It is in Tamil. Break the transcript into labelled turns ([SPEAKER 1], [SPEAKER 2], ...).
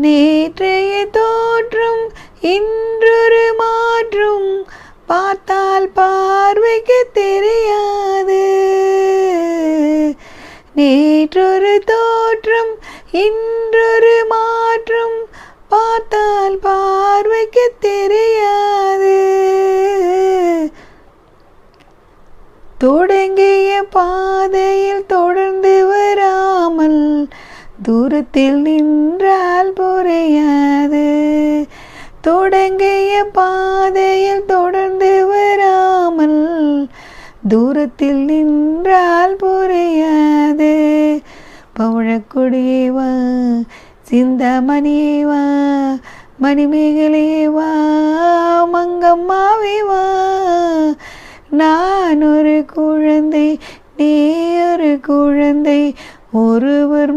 [SPEAKER 1] நேற்றைய தோற்றம் இன்றொரு மாற்றும் பார்த்தால் பார்வைக்கு தெரியாது. நேற்றொரு தோற்றம் இன்றொரு மாற்றம் பார்த்தால் பார்வைக்கு தெரியாது. தொடங்கிய பாதையில் தொடர்ந்து வராமல் தூரத்தில் நின்றால் புரியாது. தொடங்கிய பாதையில் தொடர்ந்து வராமல் தூரத்தில் நின்றால் புரியாது. பவழக்கொடியே வா, சிந்தாமணியே வா, மணிமேகலே வா, மங்கம்மாவே வா. நான் ஒரு குழந்தை, நீ ஒரு குழந்தை, ஒருவர்